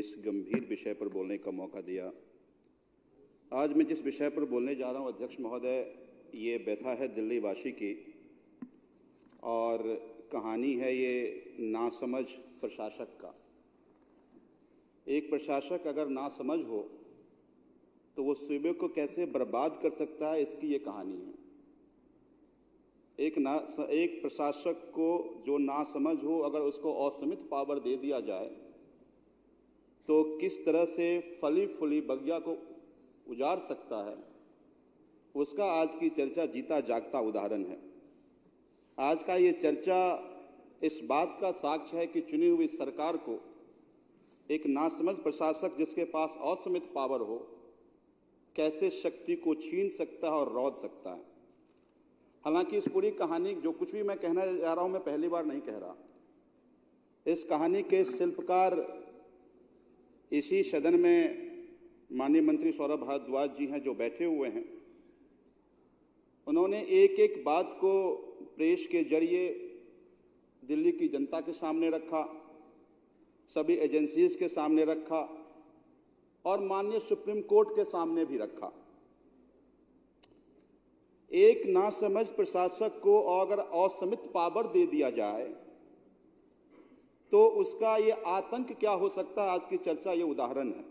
इस गंभीर विषय पर बोलने का मौका दिया। आज मैं जिस विषय पर बोलने जा रहा हूं अध्यक्ष महोदय, ये व्यथा है दिल्ली वासी की और कहानी है ये नासमझ प्रशासक का। एक प्रशासक अगर नासमझ हो तो वो सूबे को कैसे बर्बाद कर सकता है, इसकी ये कहानी है। एक प्रशासक को जो नासमझ हो, अगर उसको असीमित पावर दे दिया जाए तो किस तरह से फली फूली बगिया को उजाड़ सकता है, उसका आज की चर्चा जीता जागता उदाहरण है। आज का ये चर्चा इस बात का साक्ष्य है कि चुनी हुई सरकार को एक नासमझ प्रशासक जिसके पास असीमित पावर हो, कैसे शक्ति को छीन सकता है और रौंद सकता है। हालांकि इस पूरी कहानी, जो कुछ भी मैं कहना जा रहा हूं, मैं पहली बार नहीं कह रहा। इस कहानी के शिल्पकार इसी सदन में माननीय मंत्री सौरभ भारद्वाज जी हैं, जो बैठे हुए हैं। उन्होंने एक एक बात को प्रेस के जरिए दिल्ली की जनता के सामने रखा, सभी एजेंसीज के सामने रखा और माननीय सुप्रीम कोर्ट के सामने भी रखा। एक नासमझ प्रशासक को अगर असीमित पावर दे दिया जाए तो उसका ये आतंक क्या हो सकता है, आज की चर्चा ये उदाहरण है।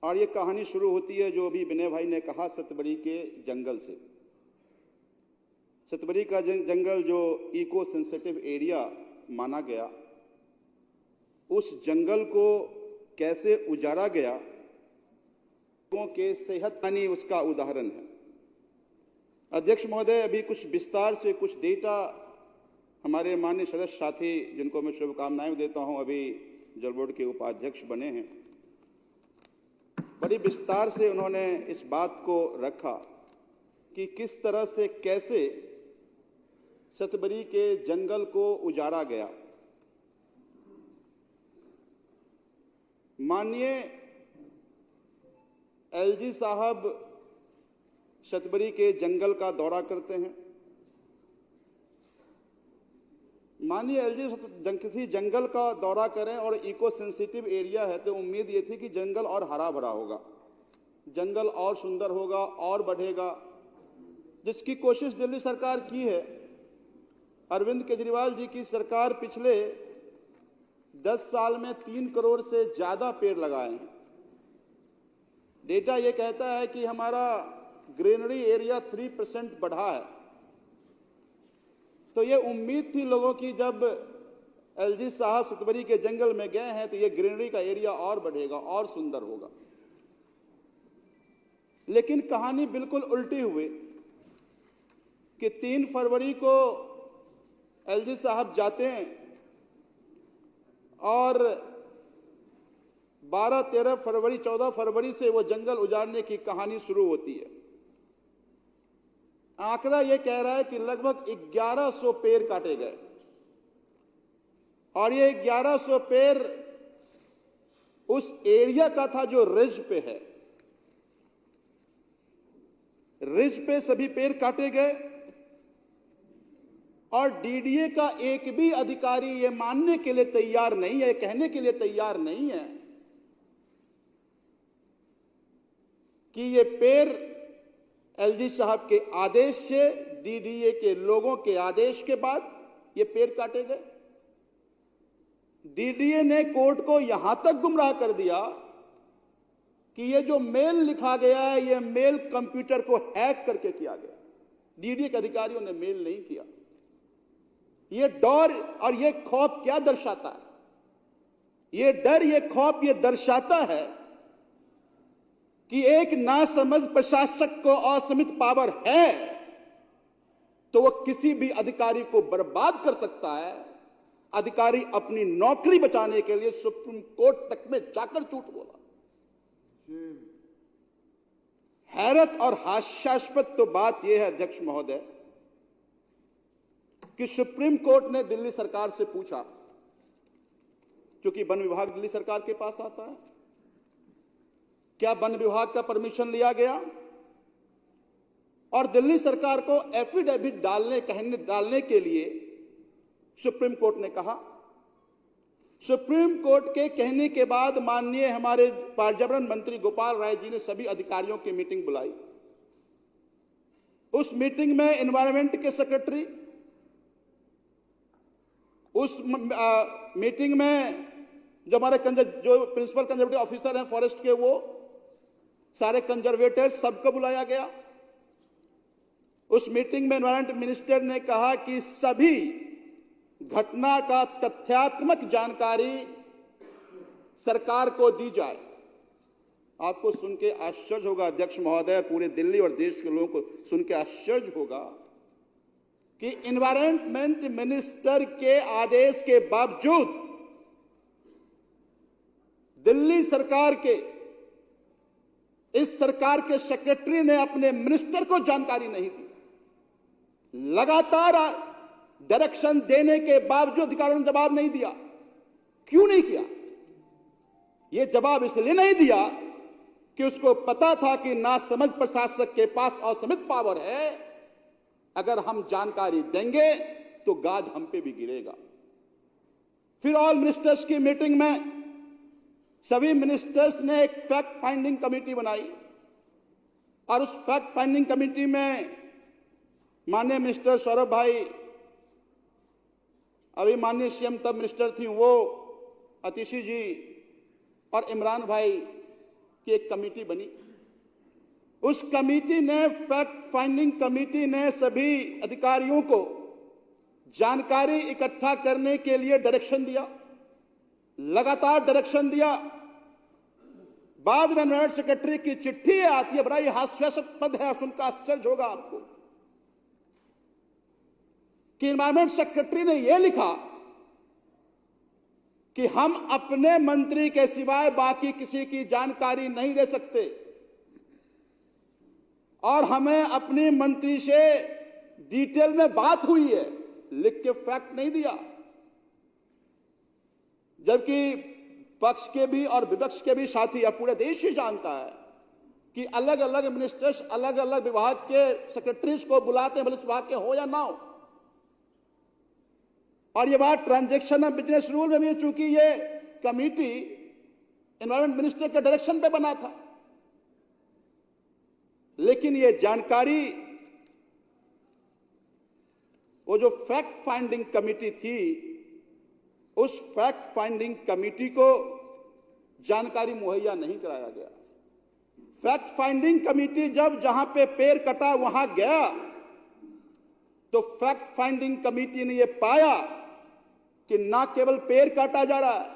और ये कहानी शुरू होती है, जो अभी विनय भाई ने कहा, सतबरी के जंगल से। सतबरी का जंगल जो इको सेंसिटिव एरिया माना गया, उस जंगल को कैसे उजाड़ा गया, लोगों के सेहत हानि उसका उदाहरण है। अध्यक्ष महोदय, अभी कुछ विस्तार से कुछ डेटा हमारे माननीय सदस्य साथी, जिनको मैं शुभकामनाएं देता हूं, अभी जल बोर्ड के उपाध्यक्ष बने हैं, बड़ी विस्तार से उन्होंने इस बात को रखा कि किस तरह से कैसे सतबरी के जंगल को उजाड़ा गया। माननीय एलजी साहब सतबरी के जंगल का दौरा करते हैं। माननीय एलजी किसी जंगल का दौरा करें और इको सेंसिटिव एरिया है तो उम्मीद ये थी कि जंगल और हरा भरा होगा, जंगल और सुंदर होगा और बढ़ेगा, जिसकी कोशिश दिल्ली सरकार की है। अरविंद केजरीवाल जी की सरकार पिछले 10 साल में 3 करोड़ से ज्यादा पेड़ लगाए हैं। डेटा ये कहता है कि हमारा ग्रीनरी एरिया 3% बढ़ा है। तो ये उम्मीद थी लोगों की, जब एलजी साहब सतबरी के जंगल में गए हैं तो ये ग्रीनरी का एरिया और बढ़ेगा और सुंदर होगा। लेकिन कहानी बिल्कुल उल्टी हुई कि 3 फरवरी को एलजी साहब जाते हैं और 12, 13 फरवरी, 14 फरवरी से वो जंगल उजाड़ने की कहानी शुरू होती है। आंकड़ा यह कह रहा है कि लगभग 1100 पेड़ काटे गए और ये 1100 पेड़ उस एरिया का था जो रिज पे है। रिज पे सभी पेड़ काटे गए और डीडीए का एक भी अधिकारी ये मानने के लिए तैयार नहीं है, कहने के लिए तैयार नहीं है कि ये पेड़ एलजी साहब के आदेश से, डीडीए के लोगों के आदेश के बाद ये पेड़ काटे गए। डीडीए ने कोर्ट को यहां तक गुमराह कर दिया कि ये जो मेल लिखा गया है, ये मेल कंप्यूटर को हैक करके किया गया। डीडीए के अधिकारियों ने मेल नहीं किया। ये डर और ये खौफ क्या दर्शाता है? ये डर, ये खौफ ये दर्शाता है कि एक नासमझ प्रशासक को असीमित पावर है तो वो किसी भी अधिकारी को बर्बाद कर सकता है। अधिकारी अपनी नौकरी बचाने के लिए सुप्रीम कोर्ट तक में जाकर झूठ बोला। हैरत और हास्यास्पद तो बात यह है अध्यक्ष महोदय कि सुप्रीम कोर्ट ने दिल्ली सरकार से पूछा, क्योंकि वन विभाग दिल्ली सरकार के पास आता है, क्या वन विभाग का परमिशन लिया गया? और दिल्ली सरकार को एफिडेविट डालने के लिए सुप्रीम कोर्ट ने कहा सुप्रीम कोर्ट के कहने के बाद माननीय हमारे पर्यावरण मंत्री गोपाल राय जी ने सभी अधिकारियों की मीटिंग बुलाई। उस मीटिंग में एनवायरमेंट के सेक्रेटरी, उस मीटिंग में जो हमारे जो प्रिंसिपल कंजर्वेटिव ऑफिसर हैं फॉरेस्ट के, वो सारे कंजर्वेटर्स सबको बुलाया गया। उस मीटिंग में एनवायरमेंट मिनिस्टर ने कहा कि सभी घटना का तथ्यात्मक जानकारी सरकार को दी जाए। आपको सुन के आश्चर्य होगा अध्यक्ष महोदय, पूरे दिल्ली और देश के लोगों को सुन के आश्चर्य होगा कि एनवायरमेंट मिनिस्टर के आदेश के बावजूद दिल्ली सरकार के इस सरकार के सेक्रेटरी ने अपने मिनिस्टर को जानकारी नहीं दी। लगातार डायरेक्शन देने के बावजूद अधिकारियों ने जवाब नहीं दिया। क्यों नहीं किया? यह जवाब इसलिए नहीं दिया कि उसको पता था कि नासमझ प्रशासक के पास असीमित पावर है, अगर हम जानकारी देंगे तो गाज हम पे भी गिरेगा। फिर ऑल मिनिस्टर्स की मीटिंग में सभी मिनिस्टर्स ने एक फैक्ट फाइंडिंग कमेटी बनाई और उस फैक्ट फाइंडिंग कमेटी में माननीय मिनिस्टर सौरभ भाई, अभी माननीय सीएम तब मिनिस्टर थी वो, अतिशी जी और इमरान भाई की एक कमेटी बनी। उस कमेटी ने, फैक्ट फाइंडिंग कमेटी ने सभी अधिकारियों को जानकारी इकट्ठा करने के लिए डायरेक्शन दिया, लगातार डायरेक्शन दिया। बाद में एनवायरमेंट सेक्रेटरी की चिट्ठी आती है, बड़ा ही हास्यास्पद है, सुनकर आश्चर्य होगा आपको, कि एनवायरमेंट सेक्रेटरी ने यह लिखा कि हम अपने मंत्री के सिवाय बाकी किसी की जानकारी नहीं दे सकते और हमें अपने मंत्री से डिटेल में बात हुई है, लिख के फैक्ट नहीं दिया। जबकि पक्ष के भी और विपक्ष के भी साथी, अब पूरे देश ही जानता है कि अलग अलग मिनिस्टर्स अलग अलग विभाग के सेक्रेटरीज को बुलाते हैं, भले उस विभाग के हो या ना हो। और ये बात ट्रांजैक्शन ऑफ बिजनेस रूल में भी, चूंकि ये कमेटी एनवायरमेंट मिनिस्टर के डायरेक्शन पे बना था, लेकिन ये जानकारी वो जो फैक्ट फाइंडिंग कमेटी थी, उस फैक्ट फाइंडिंग कमेटी को जानकारी मुहैया नहीं कराया गया। फैक्ट फाइंडिंग कमेटी जब जहां पे पेड़ कटा वहां गया तो फैक्ट फाइंडिंग कमेटी ने यह पाया कि ना केवल पेड़ काटा जा रहा है,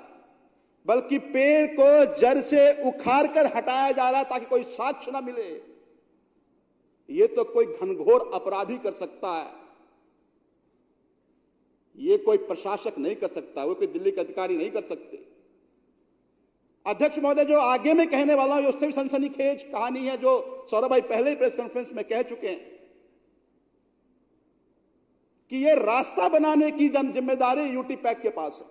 बल्कि पेड़ को जड़ से उखाड़ कर हटाया जा रहा है ताकि कोई साक्ष्य ना मिले। यह तो कोई घनघोर अपराधी कर सकता है, ये कोई प्रशासक नहीं कर सकता, वो कोई दिल्ली के अधिकारी नहीं कर सकते। अध्यक्ष महोदय, जो आगे में कहने वाला हूं उससे भी सनसनीखेज कहानी है, जो सौरभ भाई पहले ही प्रेस कॉन्फ्रेंस में कह चुके हैं कि ये रास्ता बनाने की जिम्मेदारी यूटी पैक के पास है।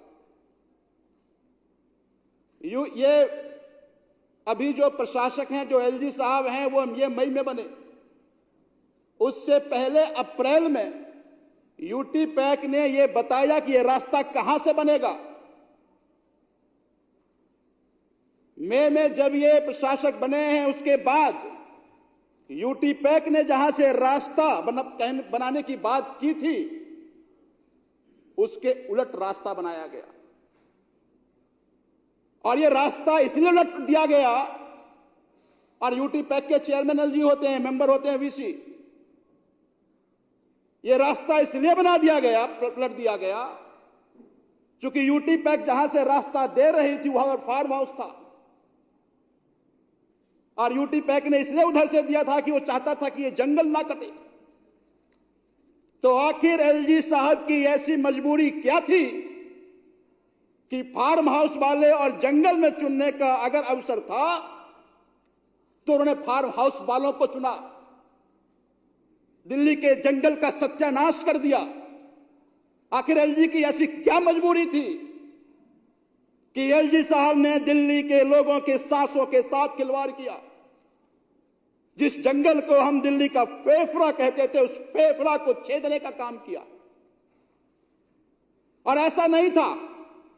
ये अभी जो प्रशासक हैं, जो एलजी साहब हैं, वो ये मई में बने, उससे पहले अप्रैल में यूटी पैक ने यह बताया कि यह रास्ता कहां से बनेगा। मई में जब ये प्रशासक बने हैं, उसके बाद यूटी पैक ने जहां से रास्ता बनाने की बात की थी, उसके उलट रास्ता बनाया गया। और यह रास्ता इसलिए उलट दिया गया, और यूटी पैक के चेयरमैन एलजी होते हैं, मेंबर होते हैं वीसी, यह रास्ता इसलिए बना दिया गया, पलट दिया गया, क्योंकि यूटी पैक जहां से रास्ता दे रही थी वहां फार्म हाउस था, और यूटी पैक ने इसलिए उधर से दिया था कि वो चाहता था कि ये जंगल ना कटे। तो आखिर एलजी साहब की ऐसी मजबूरी क्या थी कि फार्म हाउस वाले और जंगल में चुनने का अगर अवसर था तो उन्होंने फार्म हाउस वालों को चुना, दिल्ली के जंगल का सत्यानाश कर दिया। आखिर एलजी की ऐसी क्या मजबूरी थी कि एलजी साहब ने दिल्ली के लोगों के सांसों के साथ खिलवाड़ किया। जिस जंगल को हम दिल्ली का फेफड़ा कहते थे, उस फेफड़ा को छेदने का काम किया। और ऐसा नहीं था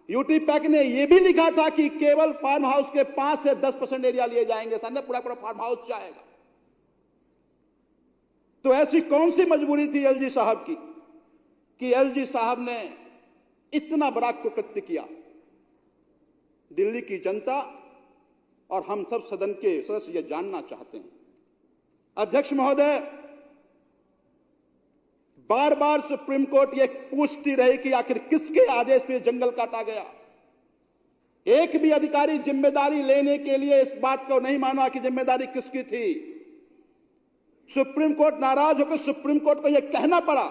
यूटी पैक ने यह भी लिखा था कि केवल फार्म हाउस के 5 से 10% एरिया लिए जाएंगे, सामने पूरा पूरा फार्म हाउस जाएगा। तो ऐसी कौन सी मजबूरी थी एलजी साहब की कि एलजी साहब ने इतना बड़ा कुकृत्य किया। दिल्ली की जनता और हम सब सदन के सदस्य यह जानना चाहते हैं। अध्यक्ष महोदय, बार बार सुप्रीम कोर्ट यह पूछती रही कि आखिर किसके आदेश पे जंगल काटा गया। एक भी अधिकारी जिम्मेदारी लेने के लिए इस बात को नहीं माना कि जिम्मेदारी किसकी थी। सुप्रीम कोर्ट नाराज होकर सुप्रीम कोर्ट को यह कहना पड़ा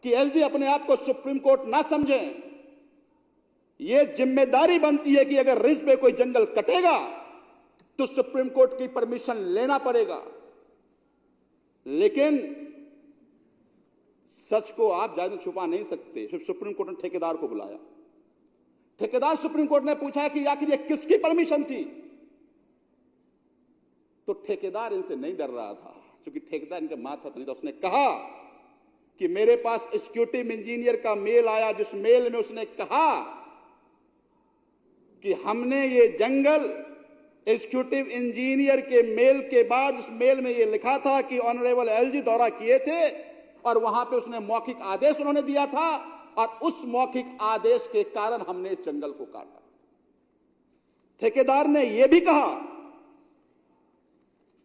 कि एलजी अपने आप को सुप्रीम कोर्ट ना समझें। यह जिम्मेदारी बनती है कि अगर रिज पे कोई जंगल कटेगा तो सुप्रीम कोर्ट की परमिशन लेना पड़ेगा। लेकिन सच को आप ज्यादा छुपा नहीं सकते। फिर सुप्रीम कोर्ट ने ठेकेदार को बुलाया। ठेकेदार सुप्रीम कोर्ट ने पूछा कि आखिर यह किसकी परमिशन थी। तो ठेकेदार इनसे नहीं डर रहा था, क्योंकि ठेकेदार इनका माथा था नहीं। तो उसने कहा कि मेरे पास एग्जीक्यूटिव इंजीनियर का मेल आया, जिस मेल में उसने कहा कि हमने ये जंगल, एग्जीक्यूटिव इंजीनियर के मेल के बाद इस मेल में यह लिखा था कि ऑनरेबल एलजी दौरा किए थे और वहां पे उसने मौखिक आदेश उन्होंने दिया था और उस मौखिक आदेश के कारण हमने इस जंगल को काटा। ठेकेदार ने यह भी कहा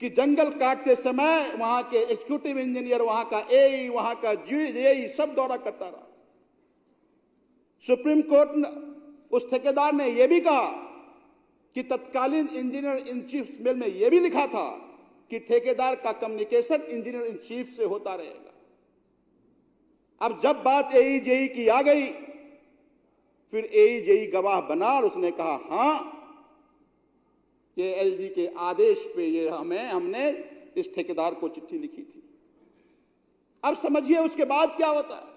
कि जंगल काटते समय वहां के एग्जीक्यूटिव इंजीनियर, वहां का एई, वहां का जीई सब दौरा करता रहा। सुप्रीम कोर्ट उस ठेकेदार ने यह भी कहा कि तत्कालीन इंजीनियर इन चीफ मेल में यह भी लिखा था कि ठेकेदार का कम्युनिकेशन इंजीनियर इन चीफ से होता रहेगा। अब जब बात एई जेई की आ गई, फिर एई जेई गवाह बना और उसने कहा हां, ये एलजी के आदेश पे ये हमने इस ठेकेदार को चिट्ठी लिखी थी। अब समझिए उसके बाद क्या होता है।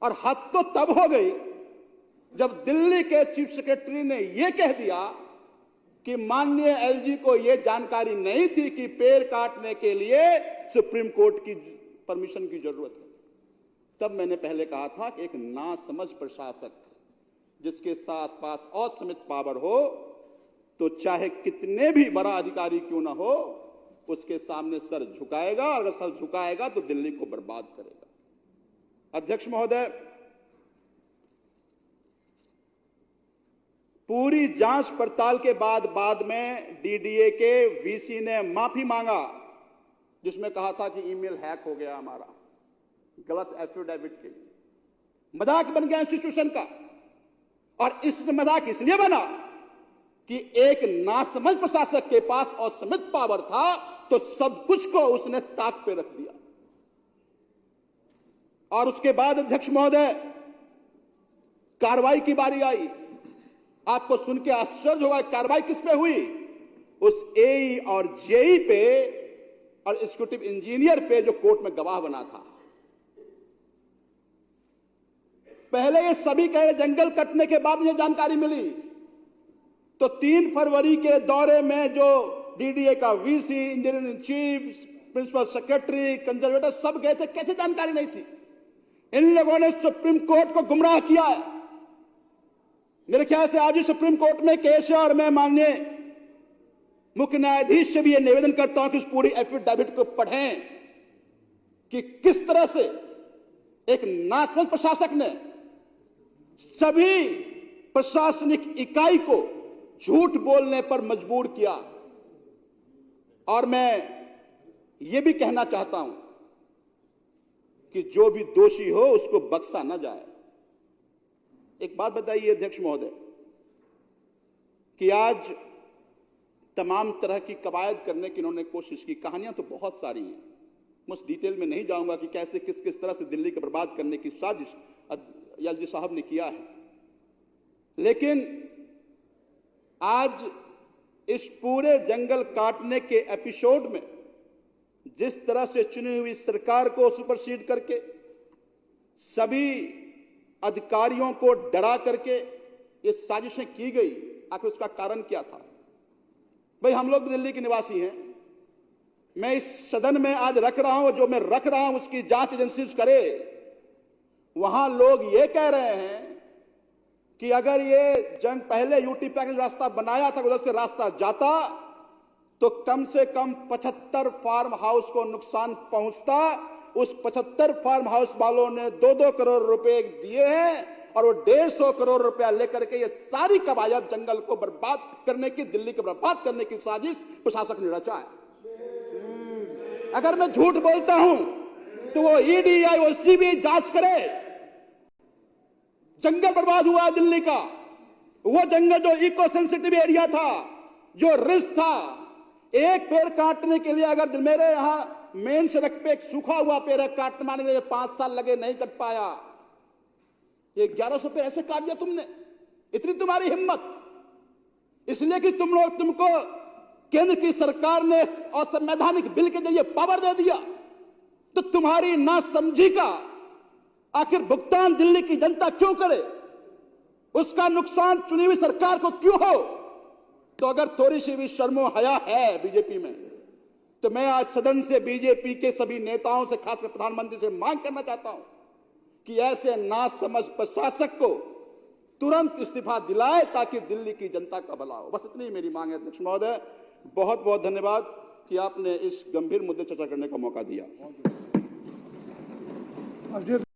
और हद तो तब हो गई जब दिल्ली के चीफ सेक्रेटरी ने यह कह दिया कि माननीय एलजी को यह जानकारी नहीं थी कि पेड़ काटने के लिए सुप्रीम कोर्ट की परमिशन की जरूरत है। तब मैंने पहले कहा था कि एक नासमझ प्रशासक जिसके साथ पास असीमित पावर हो, तो चाहे कितने भी बड़ा अधिकारी क्यों ना हो, उसके सामने सर झुकाएगा। अगर सर झुकाएगा तो दिल्ली को बर्बाद करेगा। अध्यक्ष महोदय, पूरी जांच पड़ताल के बाद में डीडीए के वीसी ने माफी मांगा, जिसमें कहा था कि ईमेल हैक हो गया हमारा, गलत एफिडेविट के लिए। मजाक बन गया इंस्टीट्यूशन का। और इस मजाक इसलिए बना कि एक नासमझ प्रशासक के पास असीमित पावर था, तो सब कुछ को उसने ताक पे रख दिया। और उसके बाद अध्यक्ष महोदय, कार्रवाई की बारी आई। आपको सुन के आश्चर्य होगा, कार्रवाई किस पे हुई? उस एई और जेई पे और एग्जीक्यूटिव इंजीनियर पे जो कोर्ट में गवाह बना था। पहले ये सभी कहे जंगल कटने के बाद मुझे जानकारी मिली, तो 3 फरवरी के दौरे में जो डीडीए का VC, engineer in chief, principal secretary, conservator सब गए थे, कैसे जानकारी नहीं थी? इन लोगों ने सुप्रीम कोर्ट को गुमराह किया है। मेरे ख्याल से आज ही सुप्रीम कोर्ट में केस है और मैं माननीय मुख्य न्यायाधीश से भी यह निवेदन करता हूं कि उस पूरी एफिडेविट को पढ़ें कि किस तरह से एक नासमझ प्रशासक ने सभी प्रशासनिक इकाई को झूठ बोलने पर मजबूर किया। और मैं यह भी कहना चाहता हूं कि जो भी दोषी हो उसको बख्शा ना जाए। एक बात बताइए अध्यक्ष महोदय कि आज तमाम तरह की कवायद करने की इन्होंने कोशिश की। कहानियां तो बहुत सारी हैं, मैं उस डिटेल में नहीं जाऊंगा कि कैसे किस किस तरह से दिल्ली को बर्बाद करने की साजिश एलजी साहब ने किया है। लेकिन आज इस पूरे जंगल काटने के एपिसोड में जिस तरह से चुनी हुई सरकार को सुपरसीड करके सभी अधिकारियों को डरा करके ये साजिशें की गई, आखिर उसका कारण क्या था? भाई हम लोग दिल्ली के निवासी हैं। मैं इस सदन में आज रख रहा हूं, जो मैं रख रहा हूं उसकी जांच एजेंसी करे। वहां लोग ये कह रहे हैं कि अगर ये जंग पहले यूटी पैक ने रास्ता बनाया था, उधर से रास्ता जाता तो कम से कम 75 फार्म हाउस को नुकसान पहुंचता। उस 75 फार्म हाउस वालों ने 2-2 करोड़ रुपए दिए हैं और वो 150 करोड़ रुपया लेकर के ये सारी कबायत जंगल को बर्बाद करने की, दिल्ली को बर्बाद करने की साजिश प्रशासक ने रचा है। अगर मैं झूठ बोलता हूं तो वो ईडी या वो सीबीआई जांच करे। जंगल बर्बाद हुआ दिल्ली का, वो जंगल जो इको सेंसिटिव एरिया था, जो रिस्क था। एक पेड़ काटने के लिए अगर मेरे यहां मेन सड़क पे एक सूखा हुआ पेड़ है, काटने के लिए 5 साल लगे, नहीं कट पाया। ये 1100 पेड़ ऐसे काट दिया तुमने, इतनी तुम्हारी हिम्मत। इसलिए कि तुमको केंद्र की सरकार ने और संवैधानिक बिल के जरिए पावर दे दिया। तो तुम्हारी नासमझी का आखिर भुगतान दिल्ली की जनता क्यों करे? उसका नुकसान चुनी हुई सरकार को क्यों हो? तो अगर थोड़ी सी भी शर्मो हया है बीजेपी में, तो मैं आज सदन से बीजेपी के सभी नेताओं से, खासकर प्रधानमंत्री से मांग करना चाहता हूं कि ऐसे नासमझ प्रशासक को तुरंत इस्तीफा दिलाए ताकि दिल्ली की जनता का भला हो। बस इतनी मेरी मांग है। अध्यक्ष महोदय, बहुत बहुत धन्यवाद कि आपने इस गंभीर मुद्दे चर्चा करने का मौका दिया।